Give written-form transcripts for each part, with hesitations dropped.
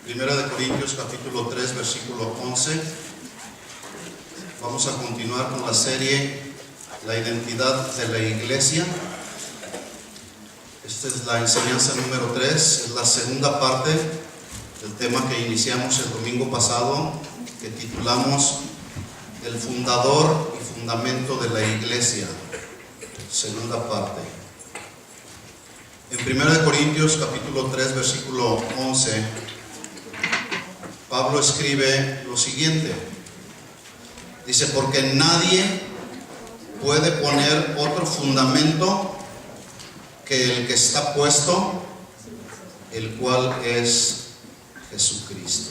Primera de Corintios capítulo 3 versículo 11. Vamos a continuar con la serie La identidad de la iglesia. Esta es la enseñanza número 3, es la segunda parte del tema que iniciamos el domingo pasado, que titulamos El fundador y fundamento de la iglesia. Segunda parte. En 1 Corintios capítulo 3 versículo 11, Pablo escribe lo siguiente. Dice: porque nadie puede poner otro fundamento que el que está puesto, el cual es Jesucristo.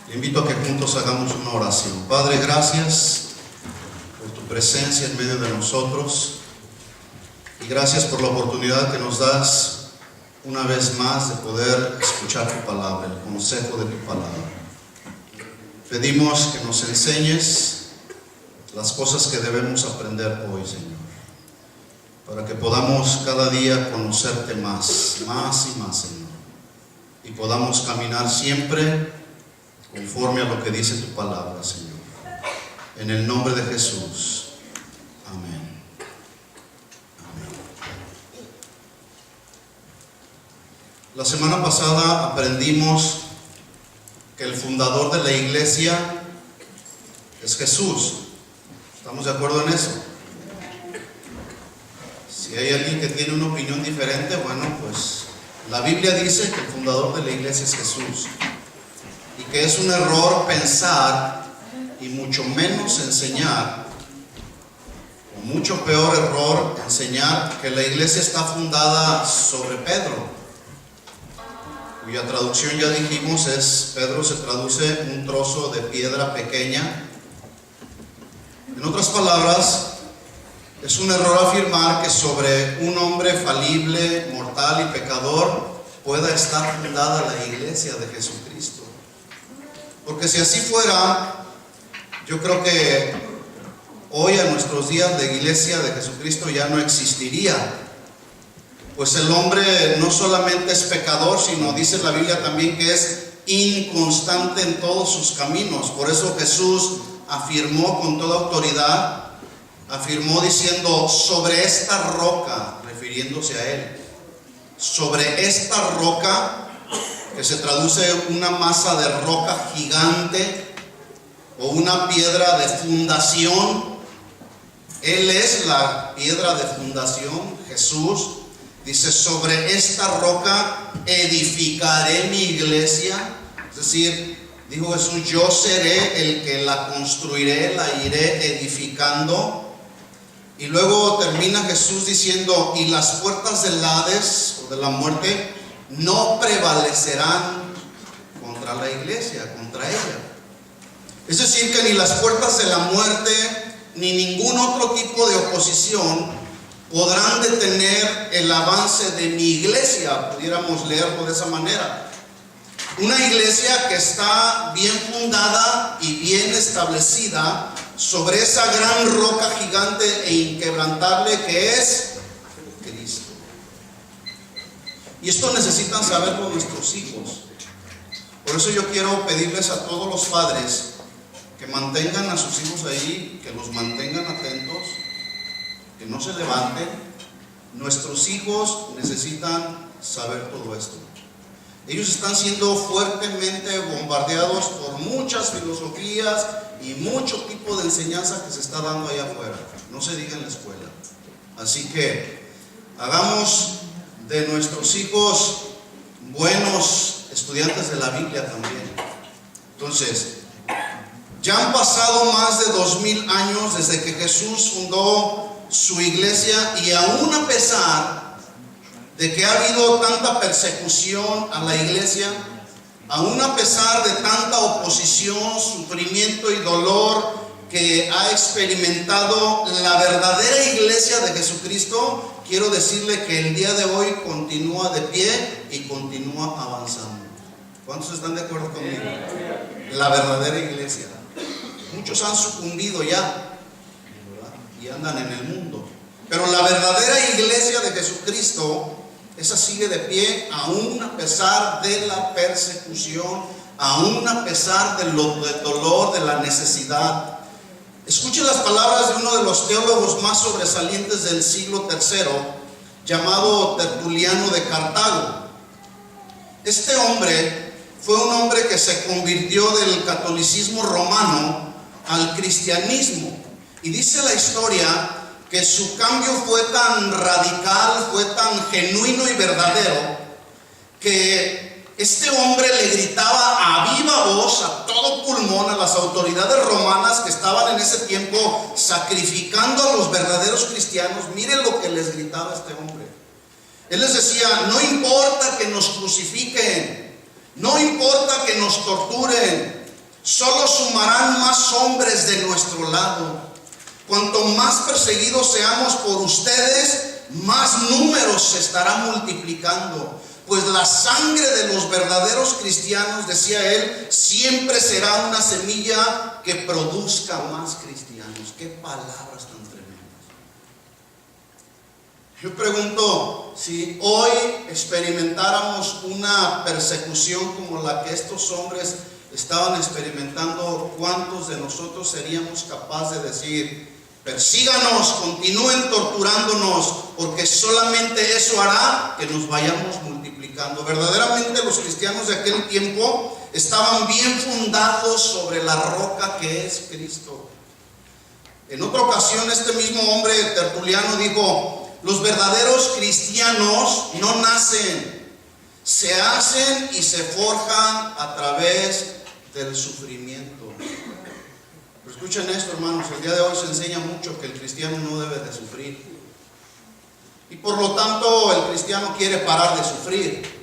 Le invito a que juntos hagamos una oración. Padre, gracias por tu presencia en medio de nosotros. Y gracias por la oportunidad que nos das una vez más de poder escuchar tu palabra, el consejo de tu palabra. Pedimos que nos enseñes las cosas que debemos aprender hoy, Señor, para que podamos cada día conocerte más y más, Señor, y podamos caminar siempre conforme a lo que dice tu palabra, Señor. En el nombre de Jesús. Amén. La semana pasada aprendimos que el fundador de la iglesia es Jesús. ¿Estamos de acuerdo en eso? Si hay alguien que tiene una opinión diferente, bueno, pues la Biblia dice que el fundador de la iglesia es Jesús, y que es un error pensar, y mucho menos enseñar, o mucho peor error enseñar que la iglesia está fundada sobre Pedro, cuya traducción ya dijimos es, Pedro se traduce un trozo de piedra pequeña. En otras palabras, es un error afirmar que sobre un hombre falible, mortal y pecador pueda estar fundada la iglesia de Jesucristo. Porque si así fuera, yo creo que hoy, a nuestros días, la iglesia de Jesucristo ya no existiría. Pues el hombre no solamente es pecador, sino dice la Biblia también que es inconstante en todos sus caminos. Por eso Jesús afirmó con toda autoridad, afirmó diciendo: sobre esta roca, refiriéndose a él, sobre esta roca, que se traduce una masa de roca gigante o una piedra de fundación. Él es la piedra de fundación, Jesús. Dice: sobre esta roca edificaré mi iglesia. Es decir, dijo Jesús, yo seré el que la construiré, la iré edificando. Y luego termina Jesús diciendo: y las puertas del Hades, o de la muerte, no prevalecerán contra la iglesia, contra ella. Es decir, que ni las puertas de la muerte, ni ningún otro tipo de oposición podrán detener el avance de mi iglesia, pudiéramos leerlo de esa manera. Una iglesia que está bien fundada y bien establecida sobre esa gran roca gigante e inquebrantable que es Cristo. Y esto necesitan saberlo nuestros hijos. Por eso yo quiero pedirles a todos los padres que mantengan a sus hijos ahí, que los mantengan atentos, que no se levanten. Nuestros hijos necesitan saber todo esto. Ellos están siendo fuertemente bombardeados por muchas filosofías y mucho tipo de enseñanza que se está dando allá afuera, no se diga en la escuela. Así que hagamos de nuestros hijos buenos estudiantes de la Biblia también. Entonces, ya han pasado más de 2000 años desde que Jesús fundó su iglesia, y aún a pesar de que ha habido tanta persecución a la iglesia, aún a pesar de tanta oposición, sufrimiento y dolor que ha experimentado la verdadera iglesia de Jesucristo, quiero decirle que el día de hoy continúa de pie y continúa avanzando. ¿Cuántos están de acuerdo conmigo? La verdadera iglesia. Muchos han sucumbido ya y andan en el mundo, pero la verdadera iglesia de Jesucristo esa sigue de pie aún a pesar de la persecución, aún a pesar del dolor, de la necesidad. Escuche las palabras de uno de los teólogos más sobresalientes del siglo III, llamado Tertuliano de Cartago. Este hombre fue un hombre que se convirtió del catolicismo romano al cristianismo, y dice la historia que su cambio fue tan radical, fue tan genuino y verdadero, que este hombre le gritaba a viva voz, a todo pulmón, a las autoridades romanas que estaban en ese tiempo sacrificando a los verdaderos cristianos. Miren lo que les gritaba este hombre. Él les decía: no importa que nos crucifiquen, no importa que nos torturen, solo sumarán más hombres de nuestro lado. Cuanto más perseguidos seamos por ustedes, más números se estarán multiplicando. Pues la sangre de los verdaderos cristianos, decía él, siempre será una semilla que produzca más cristianos. Qué palabras tan tremendas. Yo pregunto, si hoy experimentáramos una persecución como la que estos hombres estaban experimentando, ¿cuántos de nosotros seríamos capaces de decir: persíganos, continúen torturándonos, porque solamente eso hará que nos vayamos multiplicando? Verdaderamente los cristianos de aquel tiempo estaban bien fundados sobre la roca que es Cristo. En otra ocasión este mismo hombre Tertuliano dijo: los verdaderos cristianos no nacen, se hacen y se forjan a través del sufrimiento. Pero escuchen esto, hermanos, el día de hoy se enseña mucho que el cristiano no debe de sufrir, y por lo tanto el cristiano quiere parar de sufrir.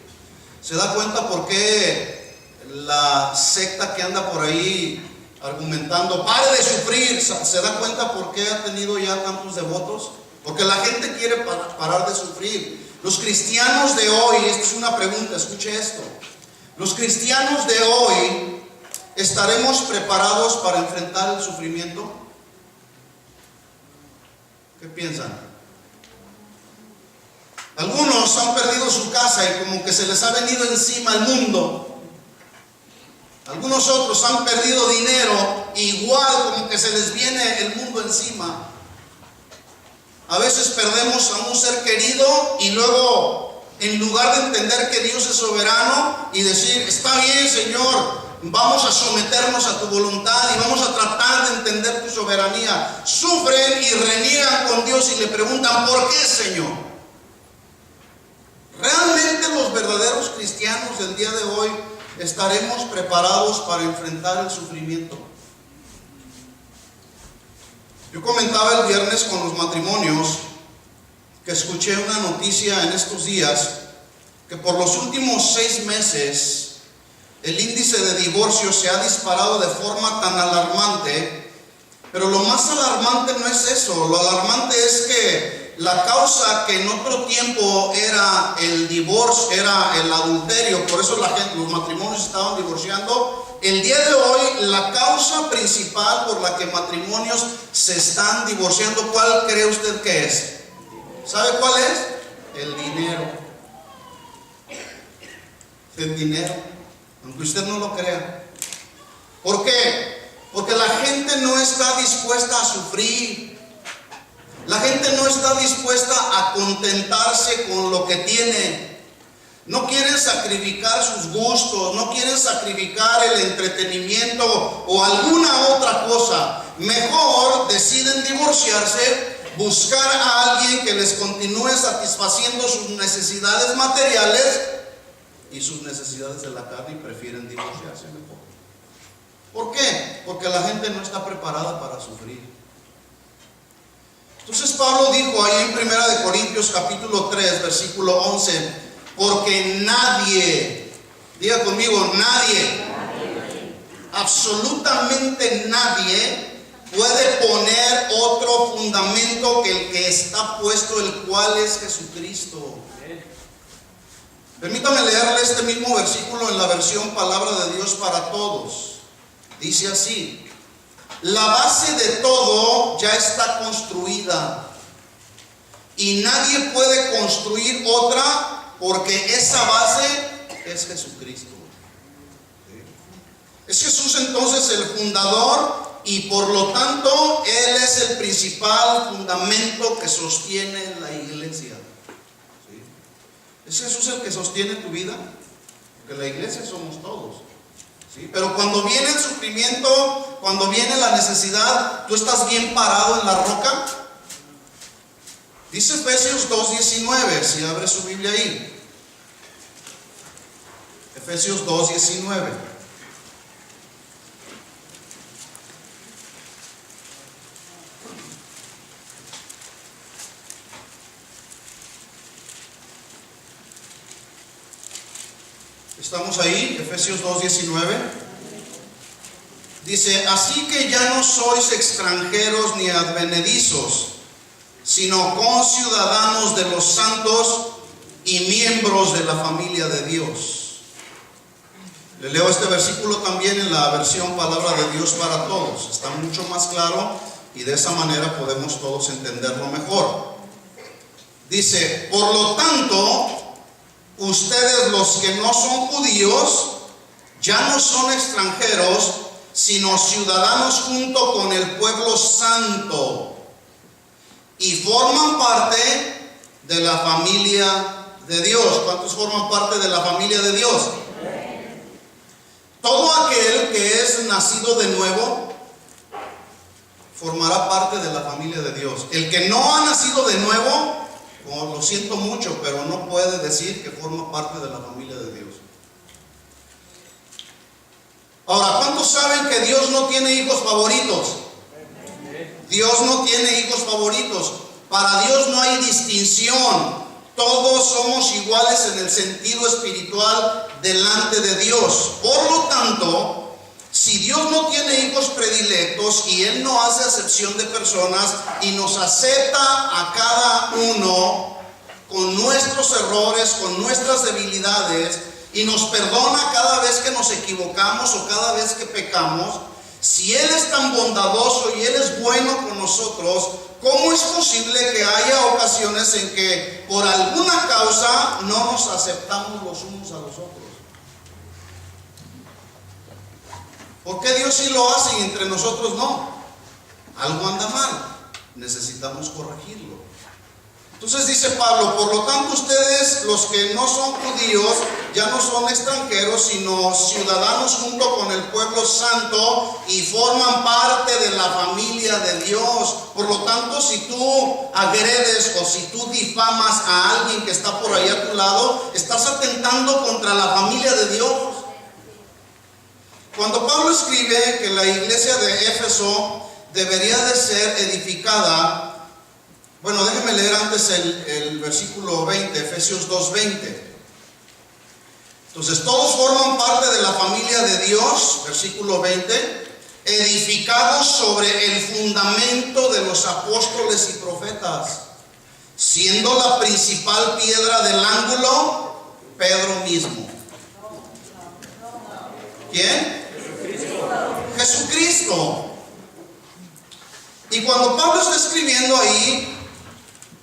¿Se da cuenta por qué la secta que anda por ahí argumentando pare de sufrir? ¿Se da cuenta por qué ha tenido ya tantos devotos? Porque la gente quiere parar de sufrir. Los cristianos de hoy, esta es una pregunta, escuche esto: los cristianos de hoy, ¿estaremos preparados para enfrentar el sufrimiento? ¿Qué piensan? Algunos han perdido su casa y como que se les ha venido encima el mundo. Algunos otros han perdido dinero, igual como que se les viene el mundo encima. A veces perdemos a un ser querido y luego, en lugar de entender que Dios es soberano y decir: está bien, Señor, vamos a someternos a tu voluntad y vamos a tratar de entender tu soberanía, sufren y reniegan con Dios y le preguntan: ¿por qué, Señor? ¿Realmente los verdaderos cristianos del día de hoy estaremos preparados para enfrentar el sufrimiento? Yo comentaba el viernes con los matrimonios que escuché una noticia en estos días que por los últimos 6 meses el índice de divorcio se ha disparado de forma tan alarmante. Pero lo más alarmante no es eso, lo alarmante es que la causa que en otro tiempo era el divorcio, era el adulterio, por eso los matrimonios estaban divorciando. El día de hoy, la causa principal por la que matrimonios se están divorciando, ¿cuál cree usted que es? ¿Sabe cuál es? El dinero. El dinero, aunque usted no lo crea. ¿Por qué? Porque la gente no está dispuesta a sufrir. La gente no está dispuesta a contentarse con lo que tiene. No quieren sacrificar sus gustos, no quieren sacrificar el entretenimiento o alguna otra cosa. Mejor deciden divorciarse, buscar a alguien que les continúe satisfaciendo sus necesidades materiales y sus necesidades de la carne, y prefieren divorciarse mejor. ¿Por qué? Porque la gente no está preparada para sufrir. Entonces Pablo dijo ahí en 1 Corintios capítulo 3 versículo 11: porque nadie, diga conmigo, nadie, absolutamente nadie puede poner otro fundamento que el que está puesto, el cual es Jesucristo. Permítame leerle este mismo versículo en la versión Palabra de Dios para Todos. Dice así: la base de todo ya está construida y nadie puede construir otra porque esa base es Jesucristo. ¿Sí? Es Jesús entonces el fundador, y por lo tanto Él es el principal fundamento que sostiene la iglesia. ¿Sí? Es Jesús el que sostiene tu vida, porque la iglesia somos todos. ¿Sí? Pero cuando viene el sufrimiento, cuando viene la necesidad, ¿tú estás bien parado en la roca? Dice Efesios 2:19, si abre su Biblia ahí. Efesios 2:19. Estamos ahí, Efesios 2:19. Dice: así que ya no sois extranjeros ni advenedizos, sino conciudadanos de los santos y miembros de la familia de Dios. Le leo este versículo también en la versión Palabra de Dios para Todos. Está mucho más claro y de esa manera podemos todos entenderlo mejor. Dice: por lo tanto, ustedes los que no son judíos, ya no son extranjeros, sino ciudadanos junto con el pueblo santo, y forman parte de la familia de Dios. ¿Cuántos forman parte de la familia de Dios? Todo aquel que es nacido de nuevo formará parte de la familia de Dios. El que no ha nacido de nuevo, lo siento mucho, pero no puede decir que forma parte de la familia de Dios. Ahora, ¿cuántos saben que Dios no tiene hijos favoritos? Dios no tiene hijos favoritos. Para Dios no hay distinción. Todos somos iguales en el sentido espiritual delante de Dios. Por lo tanto, si Dios no tiene hijos predilectos y Él no hace acepción de personas y nos acepta a cada uno con nuestros errores, con nuestras debilidades, y nos perdona cada vez que nos equivocamos o cada vez que pecamos, si Él es tan bondadoso y Él es bueno con nosotros, ¿cómo es posible que haya ocasiones en que por alguna causa no nos aceptamos los unos a los otros? ¿Por qué Dios sí lo hace y entre nosotros no? Algo anda mal, necesitamos corregirlo. Entonces dice Pablo: por lo tanto ustedes, los que no son judíos, ya no son extranjeros, sino ciudadanos junto con el pueblo santo, y forman parte de la familia de Dios. Por lo tanto, si tú agredes o si tú difamas a alguien que está por ahí a tu lado, estás atentando contra la familia de Dios. Cuando Pablo escribe que la iglesia de Éfeso debería de ser edificada, bueno, déjenme leer antes el versículo 20, Efesios 2:20. Entonces, todos forman parte de la familia de Dios, versículo 20, edificados sobre el fundamento de los apóstoles y profetas, siendo la principal piedra del ángulo Pedro mismo. ¿Quién? Jesucristo. Y cuando Pablo está escribiendo ahí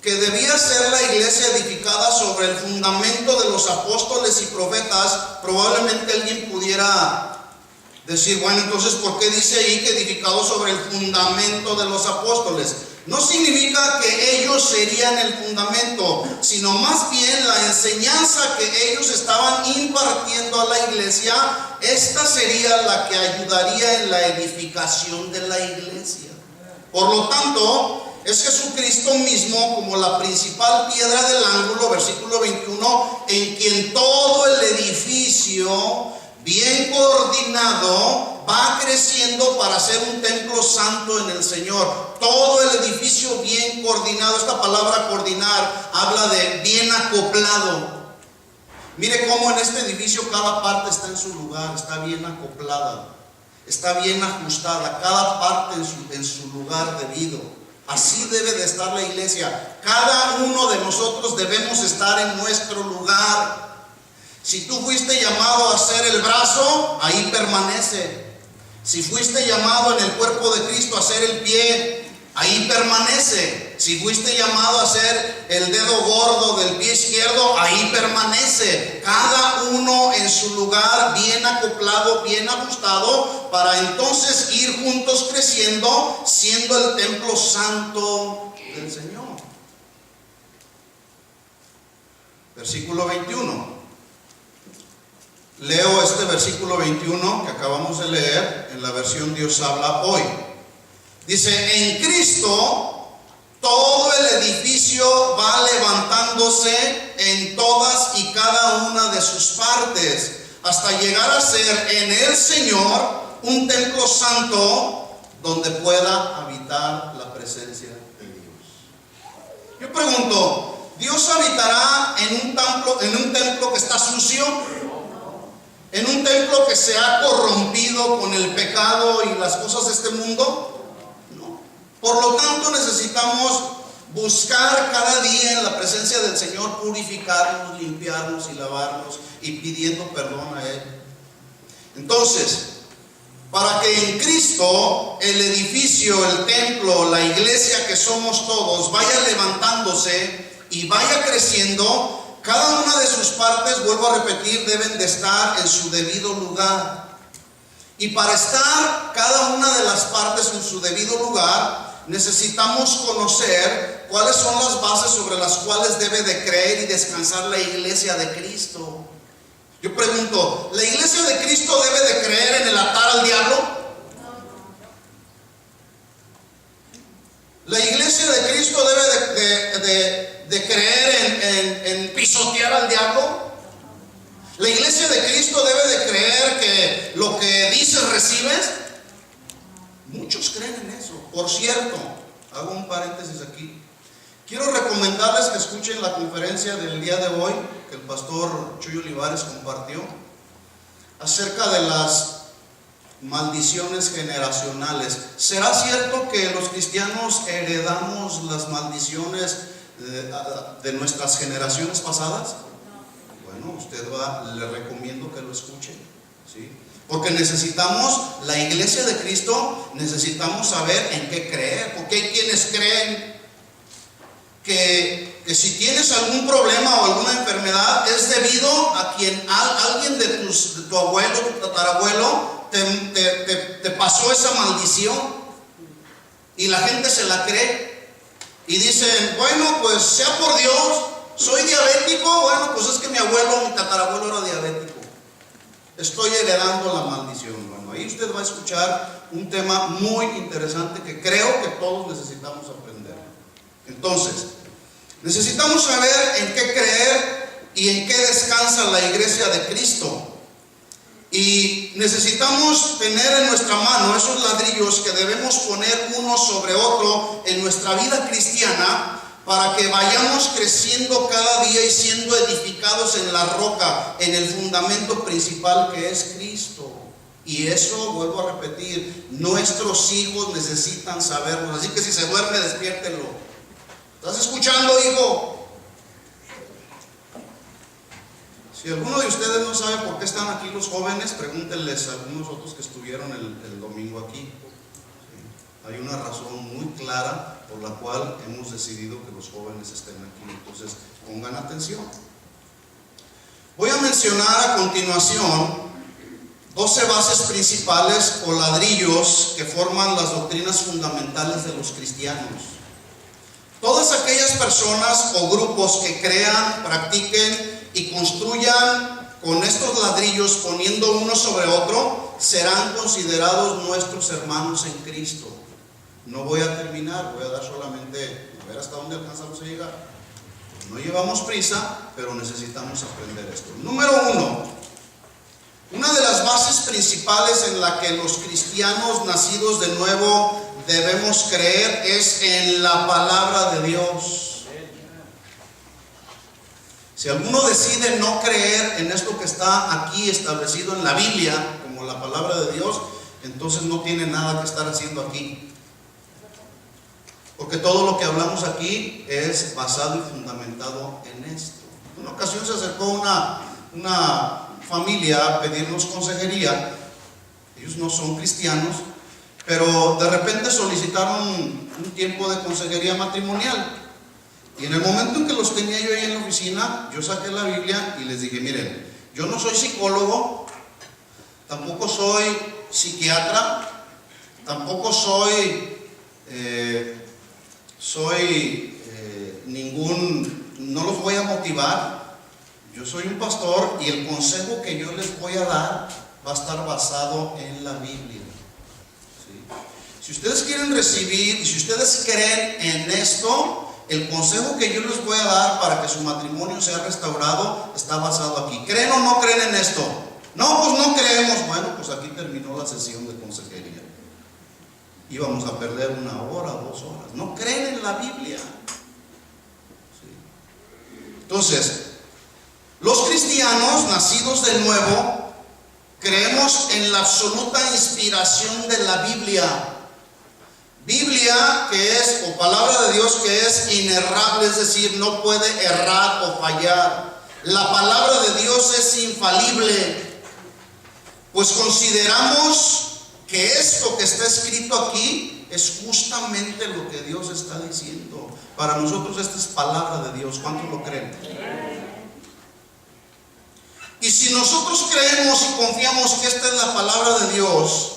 que debía ser la iglesia edificada sobre el fundamento de los apóstoles y profetas, probablemente alguien pudiera decir: bueno, entonces ¿por qué dice ahí que edificado sobre el fundamento de los apóstoles? No significa que ellos serían el fundamento, sino más bien la enseñanza que ellos estaban impartiendo a la iglesia. Esta sería la que ayudaría en la edificación de la iglesia. Por lo tanto, es Jesucristo mismo como la principal piedra del ángulo, versículo 21, en quien todo el edificio, bien coordinado, va creciendo para ser un templo santo en el Señor. Todo el edificio bien coordinado. Esta palabra coordinar habla de bien acoplado. Mire cómo en este edificio cada parte está en su lugar, está bien acoplada, está bien ajustada, cada parte en su lugar debido. Así debe de estar la iglesia. Cada uno de nosotros debemos estar en nuestro lugar. Si tú fuiste llamado a ser el brazo, ahí permanece. Si fuiste llamado en el cuerpo de Cristo a ser el pie, ahí permanece. Si fuiste llamado a ser el dedo gordo del pie izquierdo, ahí permanece. Cada uno en su lugar, bien acoplado, bien ajustado, para entonces ir juntos creciendo, siendo el templo santo del Señor. Versículo 21. Leo este versículo 21 que acabamos de leer en la versión Dios habla hoy. Dice: en Cristo todo el edificio va levantándose en todas y cada una de sus partes, hasta llegar a ser en el Señor un templo santo donde pueda habitar la presencia de Dios. Yo pregunto, ¿Dios habitará en un templo que está sucio? ¿En un templo que se ha corrompido con el pecado y las cosas de este mundo? No. Por lo tanto, necesitamos buscar cada día en la presencia del Señor, purificarnos, limpiarnos y lavarnos y pidiendo perdón a Él. Entonces, para que en Cristo el edificio, el templo, la iglesia que somos todos vaya levantándose y vaya creciendo, cada una de sus partes, vuelvo a repetir, deben de estar en su debido lugar. Y para estar cada una de las partes en su debido lugar, necesitamos conocer cuáles son las bases sobre las cuales debe de creer y descansar la iglesia de Cristo. Yo pregunto, ¿la iglesia de Cristo debe de creer en el atar al diablo? ¿La iglesia de Cristo debe de creer en pisotear al diablo? ¿La iglesia de Cristo debe de creer que lo que dices recibes? Muchos creen en eso. Por cierto, hago un paréntesis aquí. Quiero recomendarles que escuchen la conferencia del día de hoy que el pastor Chuy Olivares compartió acerca de las maldiciones generacionales. ¿Será cierto que los cristianos heredamos las maldiciones de nuestras generaciones pasadas? Bueno, le recomiendo que lo escuche, ¿sí? Porque necesitamos, la iglesia de Cristo, necesitamos saber en qué creer, porque hay quienes creen que si tienes algún problema o alguna enfermedad es debido a alguien de tu abuelo, tu tatarabuelo te pasó esa maldición, y la gente se la cree y dicen, bueno, pues sea por Dios, soy diabético, bueno, pues es que mi abuelo, mi tatarabuelo era diabético, estoy heredando la maldición. Bueno, ahí usted va a escuchar un tema muy interesante que creo que todos necesitamos aprender. Entonces, necesitamos saber en qué creer y en qué descansa la iglesia de Cristo. Y necesitamos tener en nuestra mano esos ladrillos que debemos poner uno sobre otro en nuestra vida cristiana, para que vayamos creciendo cada día y siendo edificados en la roca, en el fundamento principal que es Cristo. Y eso, vuelvo a repetir, nuestros hijos necesitan saberlo. Así que si se duerme, despiértenlo. ¿Estás escuchando, hijo? Si alguno de ustedes no sabe por qué están aquí los jóvenes, pregúntenles a algunos otros que estuvieron el domingo aquí. ¿Sí? Hay una razón muy clara por la cual hemos decidido que los jóvenes estén aquí. Entonces, pongan atención. Voy a mencionar a continuación 12 bases principales o ladrillos que forman las doctrinas fundamentales de los cristianos. Todas aquellas personas o grupos que crean, practiquen y construyan con estos ladrillos poniendo uno sobre otro, serán considerados nuestros hermanos en Cristo. No voy a terminar, voy a dar solamente a ver hasta dónde alcanzamos a llegar. No llevamos prisa, pero necesitamos aprender esto. Número 1, una de las bases principales en la que los cristianos nacidos de nuevo debemos creer es en la palabra de Dios. Si alguno decide no creer en esto que está aquí establecido en la Biblia, como la palabra de Dios, entonces no tiene nada que estar haciendo aquí. Porque todo lo que hablamos aquí es basado y fundamentado en esto. En una ocasión se acercó una familia a pedirnos consejería. Ellos no son cristianos, pero de repente solicitaron un tiempo de consejería matrimonial. Y en el momento en que los tenía yo ahí en la oficina, yo saqué la Biblia y les dije, miren, yo no soy psicólogo, tampoco soy psiquiatra, tampoco soy no los voy a motivar. Yo soy un pastor y el consejo que yo les voy a dar va a estar basado en la Biblia. ¿Sí? Si ustedes quieren recibir y si ustedes creen en esto, el consejo que yo les voy a dar para que su matrimonio sea restaurado está basado aquí. ¿Creen o no creen en esto? No, pues no creemos. Bueno, pues aquí terminó la sesión de consejería. Íbamos a perder 1 hora, 2 horas. No creen en la Biblia. ¿Sí? Entonces, los cristianos nacidos de nuevo creemos en la absoluta inspiración de la Biblia. Biblia que es, o palabra de Dios que es inerrable, es decir, no puede errar o fallar. La palabra de Dios es infalible, pues consideramos que esto que está escrito aquí es justamente lo que Dios está diciendo. Para nosotros esta es palabra de Dios. ¿Cuántos lo creen? Y si nosotros creemos y confiamos que esta es la palabra de Dios,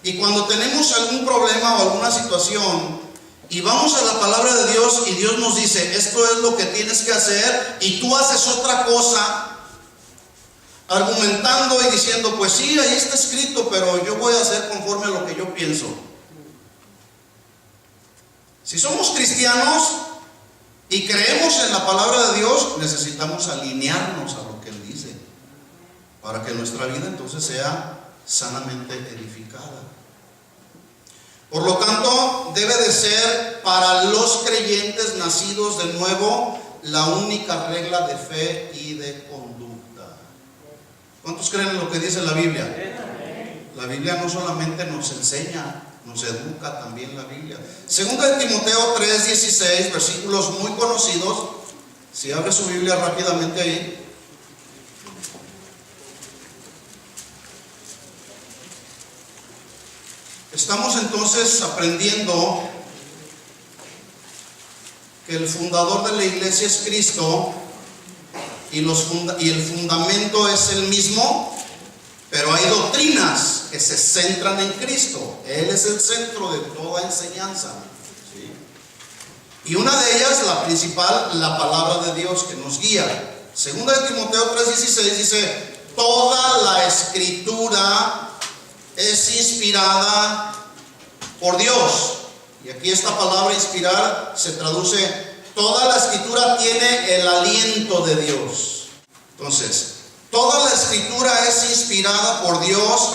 y cuando tenemos algún problema o alguna situación y vamos a la palabra de Dios y Dios nos dice, esto es lo que tienes que hacer, y tú haces otra cosa, argumentando y diciendo, pues sí, ahí está escrito, pero yo voy a hacer conforme a lo que yo pienso. Si somos cristianos y creemos en la palabra de Dios, necesitamos alinearnos a lo que Él dice, para que nuestra vida entonces sea sanamente edificada. Por lo tanto, debe de ser para los creyentes nacidos de nuevo la única regla de fe y de conducta. ¿Cuántos creen en lo que dice la Biblia? La Biblia no solamente nos enseña, nos educa también la Biblia. Segunda de Timoteo 3:16, versículos muy conocidos. Si abre su Biblia rápidamente ahí. Estamos entonces aprendiendo que el fundador de la iglesia es Cristo y el fundamento es el mismo, pero hay doctrinas que se centran en Cristo. Él es el centro de toda enseñanza. ¿Sí? Y una de ellas, la principal, la palabra de Dios que nos guía. Segunda de Timoteo 3:16 dice, toda la escritura es inspirada por Dios. Y aquí esta palabra inspirar se traduce, toda la escritura tiene el aliento de Dios. Entonces, toda la escritura es inspirada por Dios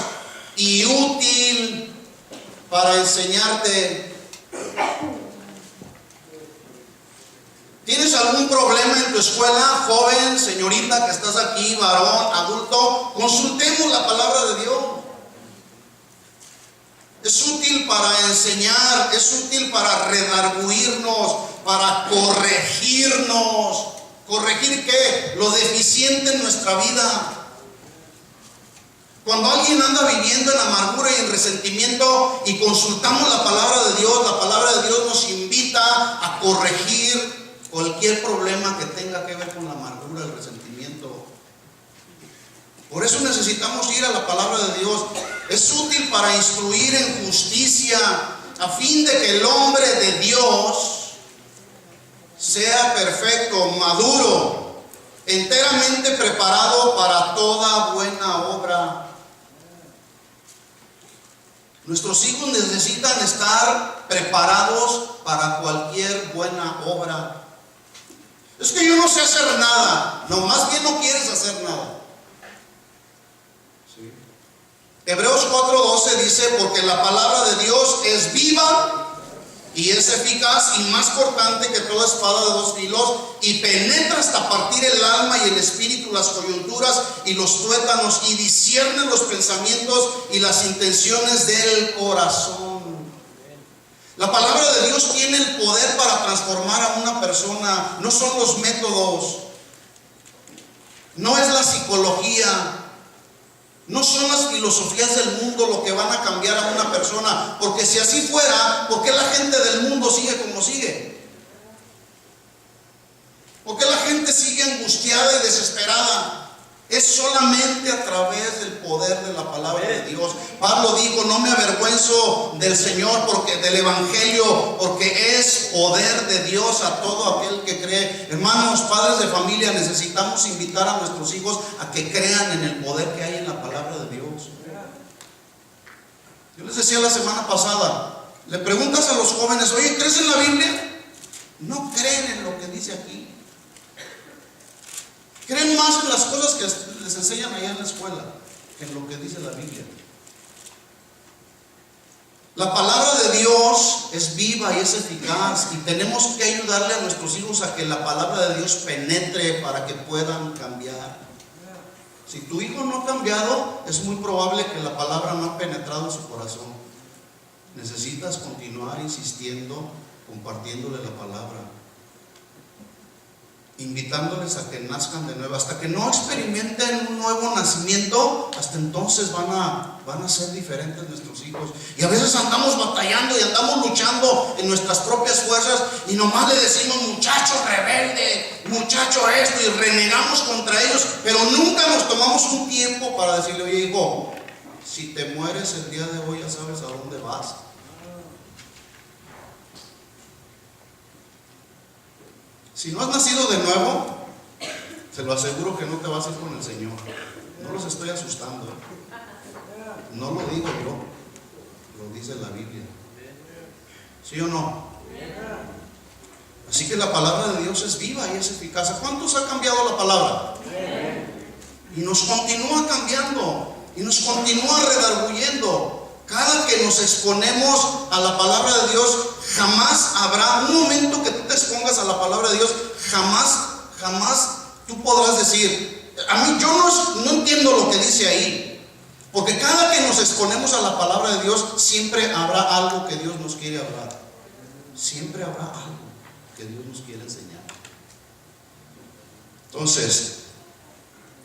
y útil para enseñarte. ¿Tienes algún problema en tu escuela, joven, señorita que estás aquí, varón, adulto? Consultemos la palabra de Dios. Es útil para enseñar, es útil para redarguirnos, para corregirnos. ¿Corregir qué? Lo deficiente en nuestra vida. Cuando alguien anda viviendo en amargura y en resentimiento y consultamos la palabra de Dios nos invita a corregir cualquier problema que tenga que ver con la amargura, el resentimiento. Por eso necesitamos ir a la palabra de Dios. Es útil para instruir en justicia, a fin de que el hombre de Dios sea perfecto, maduro, enteramente preparado para toda buena obra. Nuestros hijos necesitan estar preparados para cualquier buena obra. Es que yo no sé hacer nada. No, más bien no quieres hacer nada. ¿Sí? Hebreos 4:12 dice, porque la palabra de Dios es viva y es eficaz y más cortante que toda espada de 2 filos y penetra hasta partir el alma y el espíritu, las coyunturas y los tuétanos, y discierne los pensamientos y las intenciones del corazón. La palabra de Dios tiene el poder para transformar a una persona. No son los métodos, no es la psicología, No son las filosofías del mundo lo que van a cambiar a una persona, porque si así fuera, ¿por qué la gente del mundo sigue como sigue? ¿Por qué la gente sigue angustiada y desesperada? Es solamente a través del poder de la palabra de Dios. Pablo dijo: no me avergüenzo del Señor, porque del Evangelio, porque es poder de Dios a todo aquel que cree. Hermanos, padres de familia, necesitamos invitar a nuestros hijos a que crean en el poder que hay en la palabra de Dios. Yo les decía la semana pasada, le preguntas a los jóvenes: oye, ¿crees en la Biblia? No creen en lo que dice aquí. Creen más en las cosas que les enseñan allá en la escuela que en lo que dice la Biblia. La palabra de Dios es viva y es eficaz, y tenemos que ayudarle a nuestros hijos a que la palabra de Dios penetre para que puedan cambiar. Si tu hijo no ha cambiado, es muy probable que la palabra no ha penetrado en su corazón. Necesitas continuar insistiendo, compartiéndole la palabra, invitándoles a que nazcan de nuevo, hasta que no experimenten un nuevo nacimiento. Hasta entonces van a ser diferentes nuestros hijos. Y a veces andamos batallando y andamos luchando en nuestras propias fuerzas, y nomás le decimos: muchacho rebelde, muchacho esto, y renegamos contra ellos, pero nunca nos tomamos un tiempo para decirle: oye, hijo, si te mueres el día de hoy, ya sabes a dónde vas. Si no has nacido de nuevo, se lo aseguro que no te vas a ir con el Señor. No los estoy asustando, no lo digo yo, lo dice la Biblia. ¿Sí o no? Así que la palabra de Dios es viva y es eficaz. ¿A cuántos ha cambiado la palabra? Y nos continúa cambiando, y nos continúa redarguyendo. Cada que nos exponemos a la palabra de Dios, jamás habrá un momento que tú te expongas a la palabra de Dios, jamás tú podrás decir: a mí yo no entiendo lo que dice ahí. Porque cada que nos exponemos a la palabra de Dios, siempre habrá algo que Dios nos quiere hablar. Siempre habrá algo que Dios nos quiere enseñar. Entonces,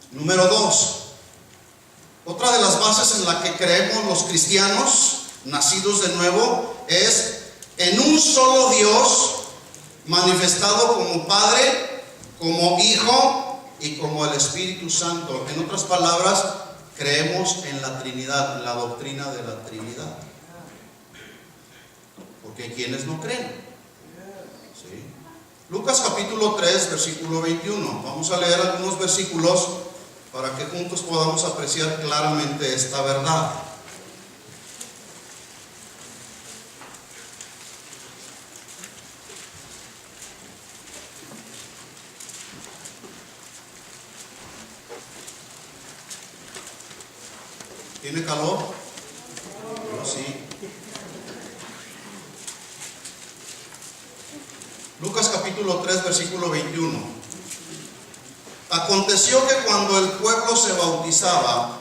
número 2. Otra de las bases en la que creemos los cristianos nacidos de nuevo es en un solo Dios, manifestado como Padre, como Hijo y como el Espíritu Santo. En otras palabras, creemos en la Trinidad, en la doctrina de la Trinidad. Porque hay quienes no creen. ¿Sí? Lucas capítulo 3, versículo 21. Vamos a leer algunos versículos para que juntos podamos apreciar claramente esta verdad. ¿Tiene calor? Yo sí. Lucas capítulo 3, versículo 21. Aconteció que cuando el pueblo se bautizaba,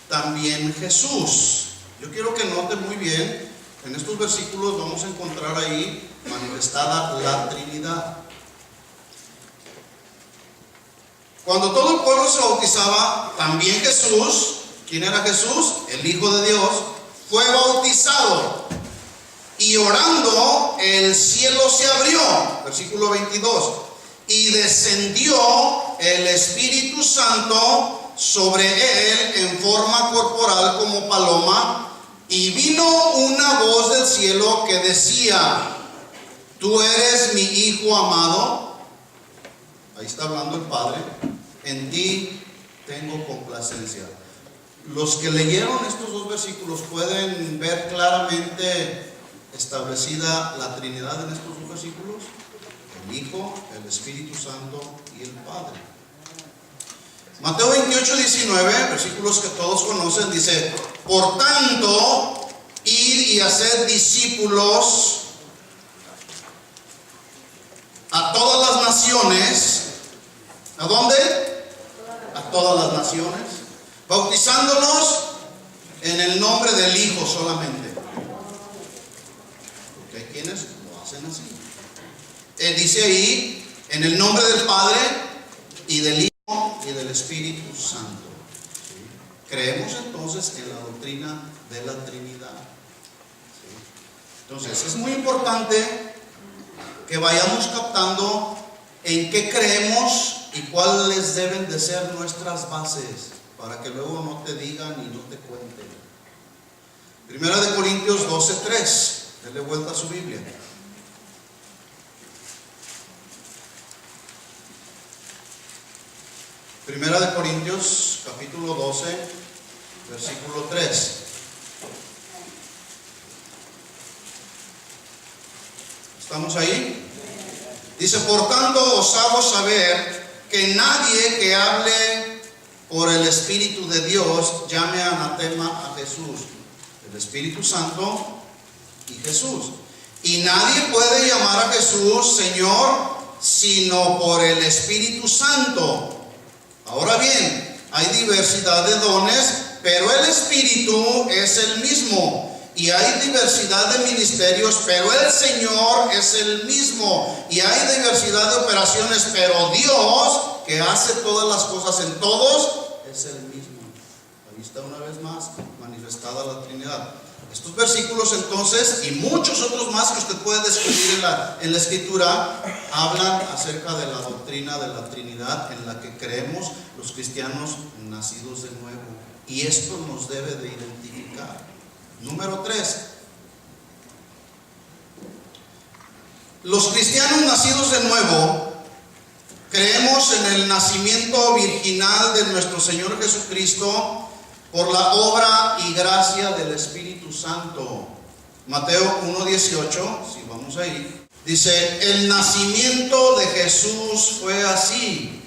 también Jesús. Yo quiero que noten muy bien, en estos versículos vamos a encontrar ahí manifestada la Trinidad. Cuando todo el pueblo se bautizaba, también Jesús. ¿Quién era Jesús? El Hijo de Dios. Fue bautizado. Y orando, el cielo se abrió. Versículo 22. Y descendió el Espíritu Santo sobre él en forma corporal como paloma. Y vino una voz del cielo que decía: tú eres mi Hijo amado. Ahí está hablando el Padre. En ti tengo complacencia. Los que leyeron estos dos versículos pueden ver claramente establecida la Trinidad en estos dos versículos: el Hijo, el Espíritu Santo y el Padre. Mateo 28, 19, versículos que todos conocen, dice: por tanto, id y haced discípulos a todas las naciones. ¿A dónde? A todas las naciones, bautizándolos en el nombre del Hijo solamente. Porque hay quienes lo hacen así. Dice ahí: en el nombre del Padre y del Hijo y del Espíritu Santo. ¿Sí? creemos entonces en la doctrina de la Trinidad. ¿Sí? Entonces es muy importante que vayamos captando en qué creemos y cuáles deben de ser nuestras bases, para que luego no te digan y no te cuenten. Primera de Corintios 12:3. Dele vuelta a su Biblia. Primera de Corintios, capítulo 12, versículo 3. ¿Estamos ahí? Dice: por tanto os hago saber que nadie que hable por el Espíritu de Dios llame anatema a Jesús, el Espíritu Santo y Jesús. Y nadie puede llamar a Jesús Señor sino por el Espíritu Santo. Ahora bien, hay diversidad de dones, pero el Espíritu es el mismo. Y hay diversidad de ministerios, pero el Señor es el mismo. Y hay diversidad de operaciones, pero Dios, que hace todas las cosas en todos, es el mismo. Ahí está una vez más manifestada la Trinidad. Estos versículos entonces, y muchos otros más que usted puede descubrir en la Escritura, hablan acerca de la doctrina de la Trinidad en la que creemos los cristianos nacidos de nuevo. Y esto nos debe de identificar. Número 3. Los cristianos nacidos de nuevo creemos en el nacimiento virginal de nuestro Señor Jesucristo por la obra y gracia del Espíritu Santo. Mateo 1:18, si vamos ahí, dice: el nacimiento de Jesús fue así,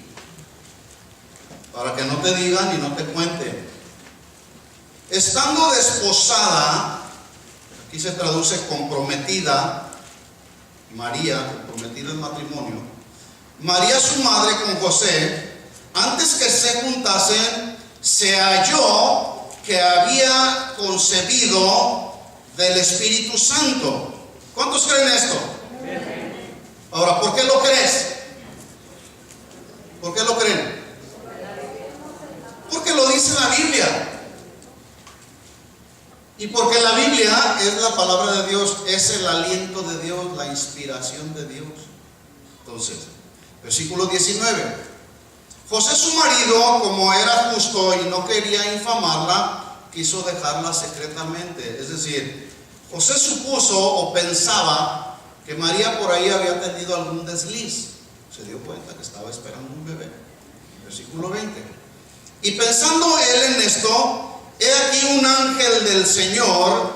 para que no te digan y no te cuenten. Estando desposada, aquí se traduce comprometida, María, comprometida en matrimonio, María su madre con José, antes que se juntasen, se halló que había concebido del Espíritu Santo. ¿Cuántos creen esto? Ahora, ¿por qué lo crees? ¿Por qué lo creen? Porque lo dice la Biblia. Y porque la Biblia es la palabra de Dios, es el aliento de Dios, la inspiración de Dios. Entonces, versículo 19. José su marido, como era justo y no quería infamarla, quiso dejarla secretamente. Es decir, José supuso o pensaba que María por ahí había tenido algún desliz. Se dio cuenta que estaba esperando un bebé. Versículo 20. Y pensando él en esto, he aquí un ángel del Señor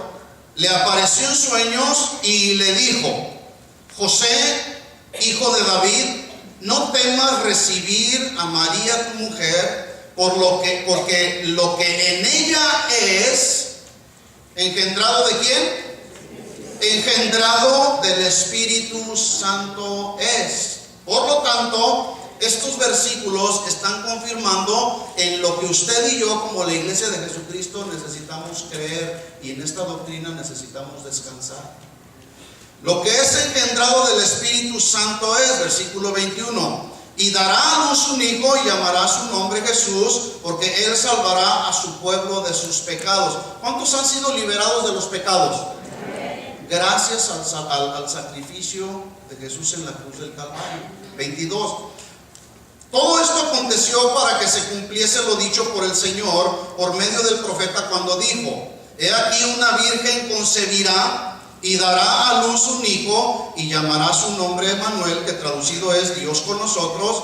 le apareció en sueños y le dijo: José, hijo de David, no temas recibir a María tu mujer, porque lo que en ella es engendrado ¿de quién? Engendrado del Espíritu Santo es. Por lo tanto, estos versículos están confirmando en lo que usted y yo como la iglesia de Jesucristo necesitamos creer, y en esta doctrina necesitamos descansar. Lo que es engendrado del Espíritu Santo es, versículo 21, y dará a luz un hijo y llamará su nombre Jesús, porque él salvará a su pueblo de sus pecados. ¿Cuántos han sido liberados de los pecados? Gracias al sacrificio de Jesús en la cruz del Calvario. 22. Todo esto aconteció para que se cumpliese lo dicho por el Señor por medio del profeta cuando dijo: he aquí una virgen concebirá y dará a luz un hijo y llamará su nombre Emmanuel, que traducido es Dios con nosotros.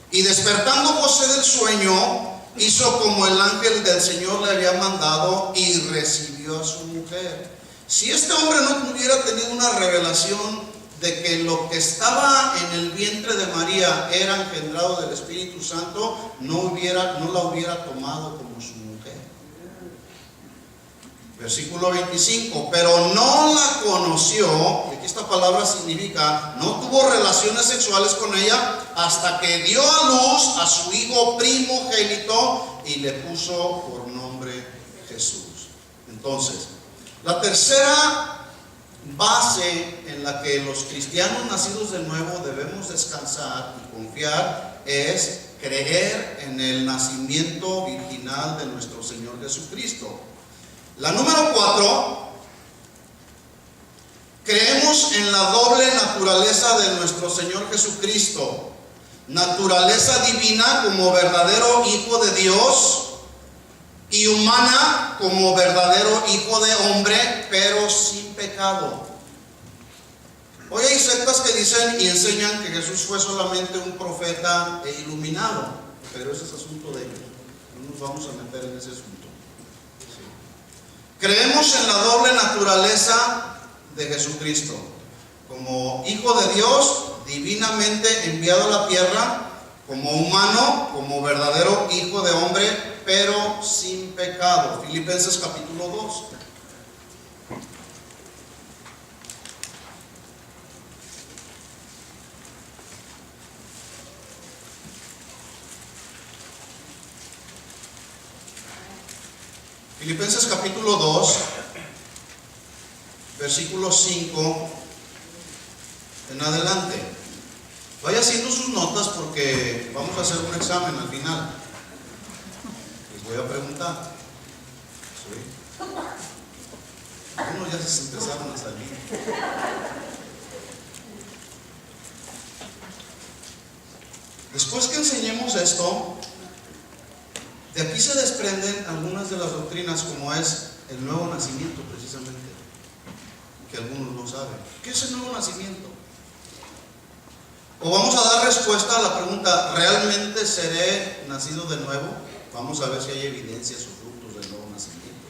Y despertando José del sueño, hizo como el ángel del Señor le había mandado y recibió a su mujer. Si este hombre no hubiera tenido una revelación de que lo que estaba en el vientre de María era engendrado del Espíritu Santo, no la hubiera tomado como su mujer. Versículo 25. Pero no la conoció, y aquí esta palabra significa, no tuvo relaciones sexuales con ella hasta que dio a luz a su hijo primogénito y le puso por nombre Jesús. Entonces, la tercera base en la que los cristianos nacidos de nuevo debemos descansar y confiar es creer en el nacimiento virginal de nuestro Señor Jesucristo. La número 4, creemos en la doble naturaleza de nuestro Señor Jesucristo. Naturaleza divina como verdadero Hijo de Dios y humana como verdadero Hijo de hombre, pero sin pecado. Hoy hay sectas que dicen y enseñan que Jesús fue solamente un profeta e iluminado, pero ese es asunto de ellos. No nos vamos a meter en ese asunto. Sí. Creemos en la doble naturaleza de Jesucristo, como Hijo de Dios, divinamente enviado a la tierra, como humano, como verdadero Hijo de hombre, pero sin pecado. Filipenses capítulo 2. Filipenses capítulo 2, versículo 5 en adelante. Vaya haciendo sus notas porque vamos a hacer un examen al final. Les voy a preguntar. ¿Sí? Algunos ya se empezaron a salir. Después que enseñemos esto, de aquí se desprenden algunas de las doctrinas, como es el nuevo nacimiento, precisamente, que algunos no saben. ¿Qué es el nuevo nacimiento? O vamos a dar respuesta a la pregunta, ¿realmente seré nacido de nuevo? Vamos a ver si hay evidencias o frutos del nuevo nacimiento,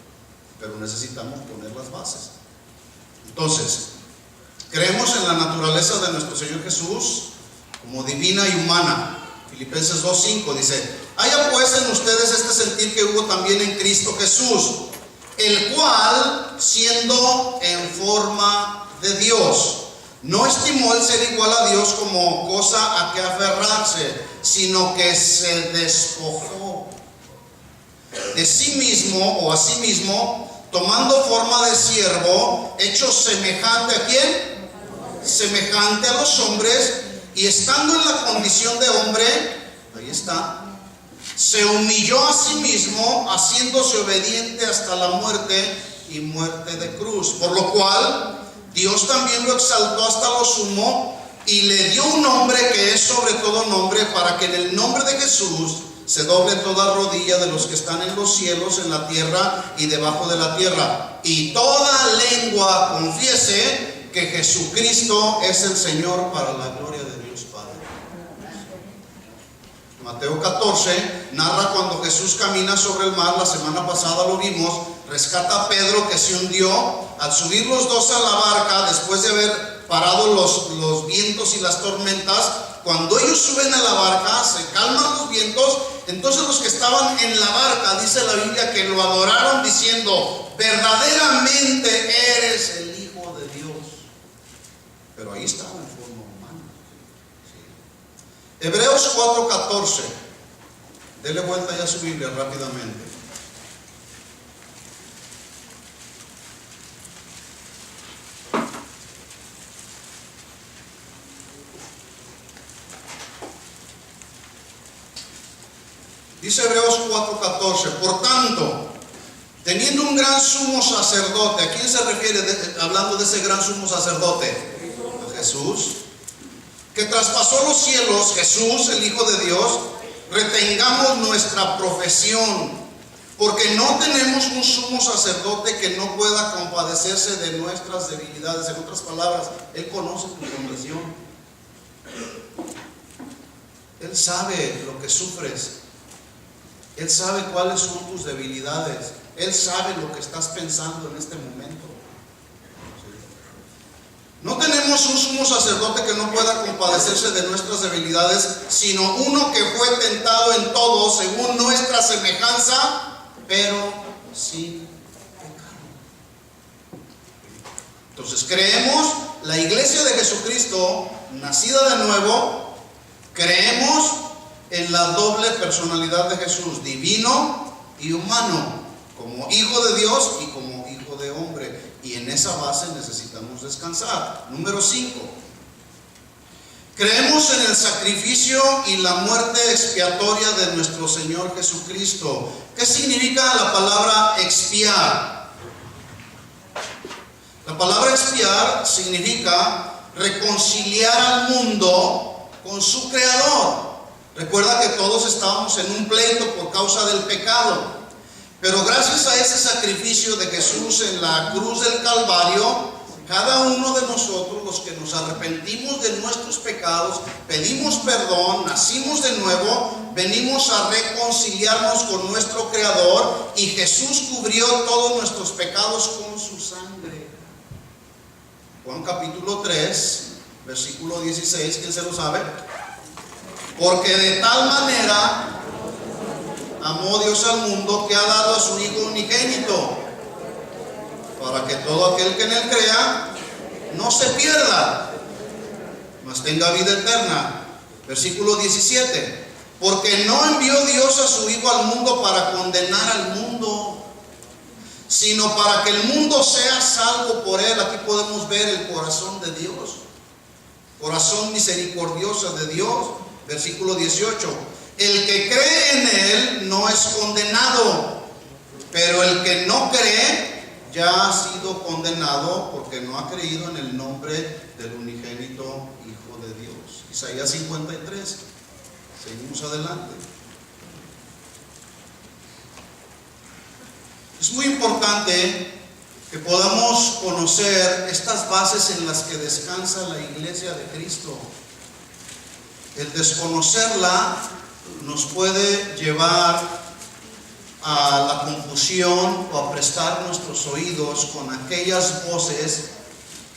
pero necesitamos poner las bases. Entonces, creemos en la naturaleza de nuestro Señor Jesús como divina y humana. Filipenses 2:5 dice: haya pues en ustedes este sentir que hubo también en Cristo Jesús, el cual, siendo en forma de Dios, no estimó el ser igual a Dios como cosa a que aferrarse, sino que se despojó de sí mismo o a sí mismo, tomando forma de siervo, hecho semejante ¿a quién? Semejante a los hombres, y estando en la condición de hombre, ahí está, se humilló a sí mismo, haciéndose obediente hasta la muerte y muerte de cruz, por lo cual Dios también lo exaltó hasta lo sumo y le dio un nombre que es sobre todo nombre, para que en el nombre de Jesús se doble toda rodilla de los que están en los cielos, en la tierra y debajo de la tierra, y toda lengua confiese que Jesucristo es el Señor, para la gloria de Dios Padre. Mateo 14 narra cuando Jesús camina sobre el mar. La semana pasada lo vimos. Rescata a Pedro, que se hundió. Al subir los dos a la barca, después de haber parado los vientos y las tormentas, cuando ellos suben a la barca, se calman los vientos. Entonces los que estaban en la barca, dice la Biblia, que lo adoraron diciendo: verdaderamente eres el Hijo de Dios. Pero ahí estaba en forma humana. Sí. Hebreos 4:14. Dele vuelta ya a su Biblia rápidamente. Dice Hebreos 4:14: por tanto, teniendo un gran sumo sacerdote. ¿A quién se refiere hablando de ese gran sumo sacerdote? A Jesús, que traspasó los cielos, Jesús, el Hijo de Dios. Retengamos nuestra profesión, porque no tenemos un sumo sacerdote que no pueda compadecerse de nuestras debilidades. En otras palabras, Él conoce tu condición. Él sabe lo que sufres. Él sabe cuáles son tus debilidades. Él sabe lo que estás pensando en este momento. No tenemos un sumo sacerdote que no pueda compadecerse de nuestras debilidades, sino uno que fue tentado en todo según nuestra semejanza, pero sin pecado. Entonces creemos la iglesia de Jesucristo, nacida de nuevo. Creemos en la doble personalidad de Jesús, divino y humano, como Hijo de Dios y como Hijo de hombre. Y en esa base necesitamos descansar. Número 5. Creemos en el sacrificio y la muerte expiatoria de nuestro Señor Jesucristo. ¿Qué significa la palabra expiar? La palabra expiar significa reconciliar al mundo con su Creador. Recuerda que todos estábamos en un pleito por causa del pecado, pero gracias a ese sacrificio de Jesús en la cruz del Calvario, cada uno de nosotros, los que nos arrepentimos de nuestros pecados, pedimos perdón, nacimos de nuevo, venimos a reconciliarnos con nuestro Creador, y Jesús cubrió todos nuestros pecados con su sangre. Juan capítulo 3, versículo 16, ¿quién se lo sabe? Porque de tal manera amó Dios al mundo que ha dado a su Hijo unigénito, para que todo aquel que en él crea no se pierda, mas tenga vida eterna. Versículo 17. Porque no envió Dios a su Hijo al mundo para condenar al mundo, sino para que el mundo sea salvo por él. Aquí podemos ver el corazón de Dios, corazón misericordioso de Dios. Versículo 18. El que cree en él no es condenado, pero el que no cree ya ha sido condenado porque no ha creído en el nombre del unigénito Hijo de Dios. Isaías 53. Seguimos adelante. Es muy importante que podamos conocer estas bases en las que descansa la iglesia de Cristo. El desconocerla nos puede llevar a la confusión o a prestar nuestros oídos con aquellas voces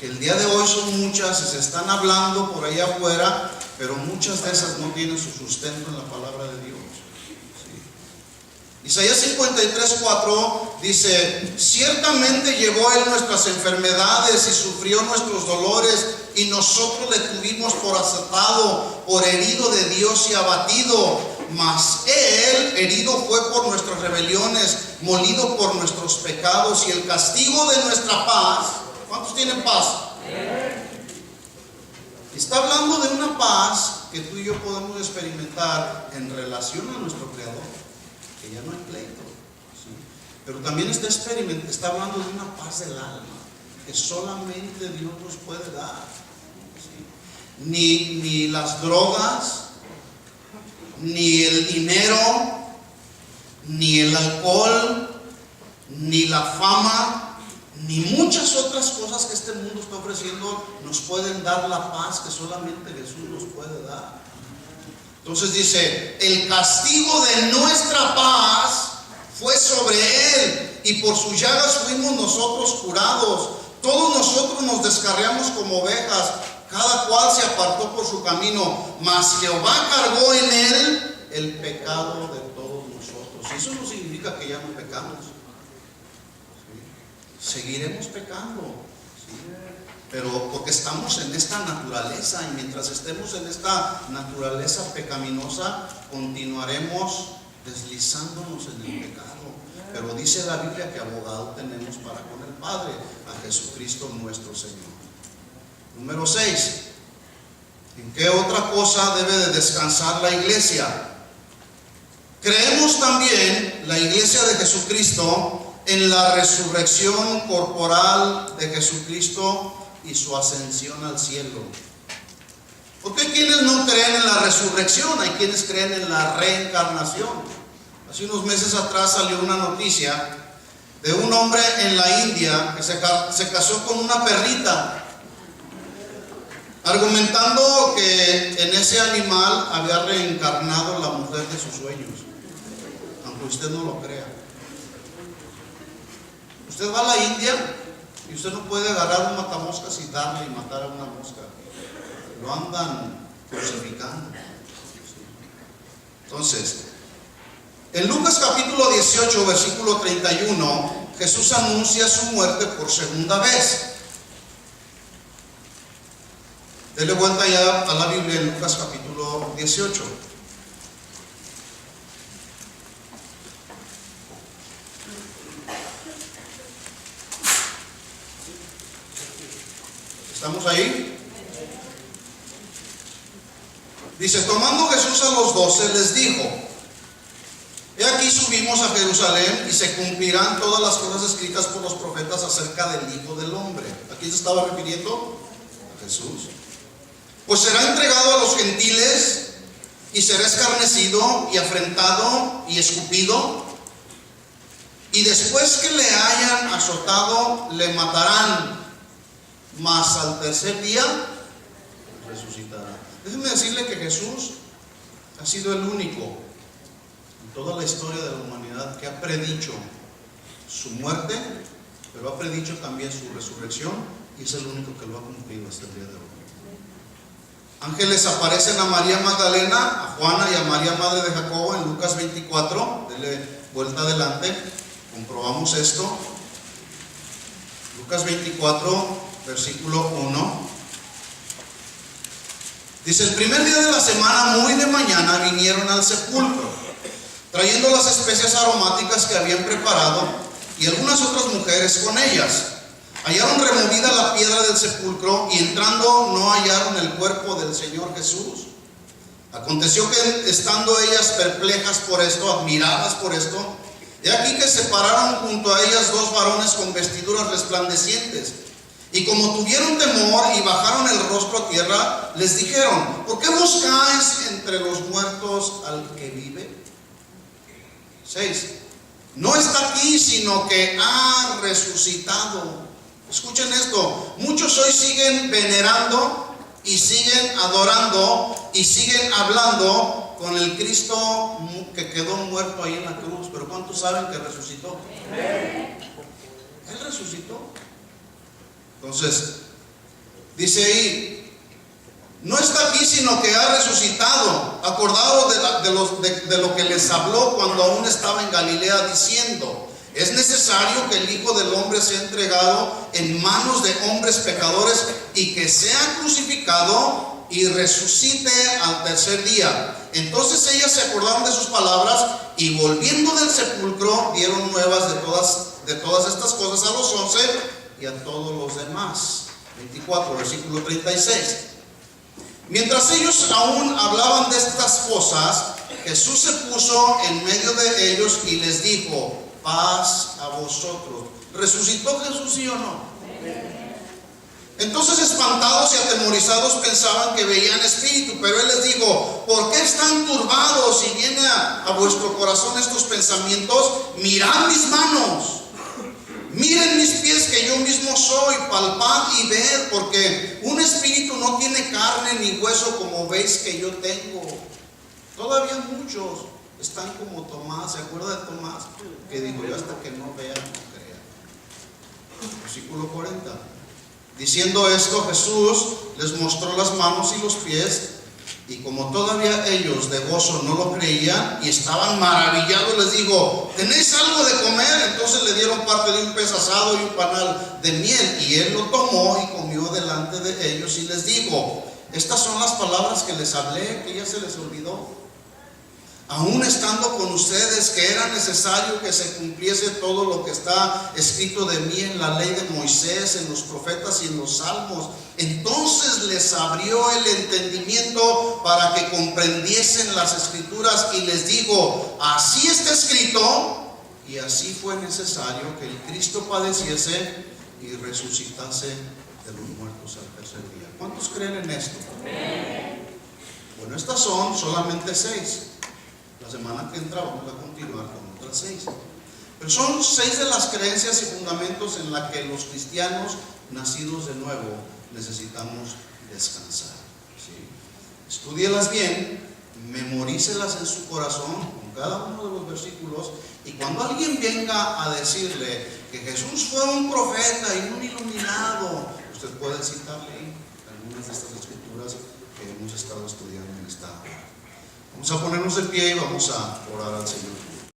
que el día de hoy son muchas y se están hablando por allá afuera, pero muchas de esas no tienen su sustento en la palabra de Dios. Sí. Isaías 53:4 dice: ciertamente llevó él nuestras enfermedades y sufrió nuestros dolores, y nosotros le tuvimos por azotado, por herido de Dios y abatido. Mas él herido fue por nuestras rebeliones, molido por nuestros pecados, y el castigo de nuestra paz. ¿Cuántos tienen paz? Está hablando de una paz que tú y yo podemos experimentar en relación a nuestro Creador, que ya no hay pleito, ¿sí? Pero también está hablando de una paz del alma que solamente Dios nos puede dar, ¿sí? Ni las drogas, ni el dinero, ni el alcohol, ni la fama, ni muchas otras cosas que este mundo está ofreciendo nos pueden dar la paz que solamente Jesús nos puede dar. Entonces dice: el castigo de nuestra paz fue sobre él, y por sus llagas fuimos nosotros curados. Todos nosotros nos descarriamos como ovejas, cada cual se apartó por su camino, mas Jehová cargó en él el pecado de todos nosotros. Eso no significa que ya no pecamos, ¿sí? Seguiremos pecando, ¿sí? Pero porque estamos en esta naturaleza, y mientras estemos en esta naturaleza pecaminosa, continuaremos deslizándonos en el pecado. Pero dice la Biblia que abogado tenemos para con el Padre, a Jesucristo nuestro Señor. Número 6. ¿En qué otra cosa debe de descansar la iglesia? Creemos también, la iglesia de Jesucristo, en la resurrección corporal de Jesucristo y su ascensión al cielo. Porque hay quienes no creen en la resurrección, hay quienes creen en la reencarnación. Hace unos meses atrás salió una noticia de un hombre en la India que se casó con una perrita, argumentando que en ese animal había reencarnado la mujer de sus sueños, aunque usted no lo crea. Usted va a la India y usted no puede agarrar un matamoscas y darle y matar a una mosca. Lo andan crucificando. Entonces, en Lucas capítulo 18, versículo 31, Jesús anuncia su muerte por segunda vez. Dele vuelta ya a la Biblia en Lucas capítulo 18. ¿Estamos ahí? Dice, tomando Jesús a los 12, les dijo: he aquí subimos a Jerusalén y se cumplirán todas las cosas escritas por los profetas acerca del Hijo del Hombre. ¿A quién se estaba refiriendo? A Jesús. Pues será entregado a los gentiles y será escarnecido y afrentado y escupido, y después que le hayan azotado le matarán, mas al tercer día resucitará. Déjenme decirle que Jesús ha sido el único en toda la historia de la humanidad que ha predicho su muerte, pero ha predicho también su resurrección, y es el único que lo ha cumplido hasta el día de hoy. Ángeles aparecen a María Magdalena, a Juana y a María madre de Jacobo en Lucas 24. Dele vuelta adelante, comprobamos esto. Lucas 24, versículo 1. Dice: el primer día de la semana, muy de mañana, vinieron al sepulcro, trayendo las especias aromáticas que habían preparado, y algunas otras mujeres con ellas. Hallaron removida la piedra del sepulcro, y entrando no hallaron el cuerpo del Señor Jesús. Aconteció que, estando ellas perplejas por esto, admiradas por esto, he aquí que se pararon junto a ellas dos varones con vestiduras resplandecientes. Y como tuvieron temor y bajaron el rostro a tierra, les dijeron: ¿por qué buscáis entre los muertos al que vive? 6. No está aquí, sino que ha resucitado. Escuchen esto: muchos hoy siguen venerando y siguen adorando y siguen hablando con el Cristo que quedó muerto ahí en la cruz. Pero ¿cuántos saben que resucitó? Él resucitó. Entonces, dice ahí: no está aquí, sino que ha resucitado. Acordados de lo que les habló cuando aún estaba en Galilea, diciendo: es necesario que el Hijo del Hombre sea entregado en manos de hombres pecadores, y que sea crucificado y resucite al tercer día. Entonces ellas se acordaron de sus palabras, y volviendo del sepulcro dieron nuevas de todas estas cosas a los 11 y a todos los demás. 24, versículo 36. Mientras ellos aún hablaban de estas cosas, Jesús se puso en medio de ellos y les dijo: paz a vosotros. ¿Resucitó Jesús, sí o no? Entonces, espantados y atemorizados, pensaban que veían espíritu, pero Él les dijo: ¿por qué están turbados? Si viene a vuestro corazón estos pensamientos, mirad mis manos, miren mis pies, que yo mismo soy, palpad y ved, porque un espíritu no tiene carne ni hueso como veis que yo tengo. Todavía muchos están como Tomás. ¿Se acuerda de Tomás? Que dijo: yo hasta que no vea, no crea. Versículo 40. Diciendo esto, Jesús les mostró las manos y los pies, y como todavía ellos de gozo no lo creían y estaban maravillados, les dijo: ¿tenéis algo de comer? Entonces le dieron parte de un pez asado y un panal de miel, y él lo tomó y comió delante de ellos, y les dijo: estas son las palabras que les hablé, que ya se les olvidó, aún estando con ustedes, que era necesario que se cumpliese todo lo que está escrito de mí en la ley de Moisés, en los profetas y en los salmos. Entonces les abrió el entendimiento para que comprendiesen las escrituras, y les digo: así está escrito, y así fue necesario que el Cristo padeciese y resucitase de los muertos al tercer día. ¿Cuántos creen en esto? Bueno, estas son solamente 6. La semana que entra vamos a continuar con otras 6. Pero son 6 de las creencias y fundamentos en las que los cristianos nacidos de nuevo necesitamos descansar. ¿Sí? Estúdielas bien, memorícelas en su corazón con cada uno de los versículos, y cuando alguien venga a decirle que Jesús fue un profeta y un iluminado, usted puede citarle algunas de estas escrituras que hemos estado estudiando en esta hora. Vamos a ponernos de pie y vamos a orar al Señor.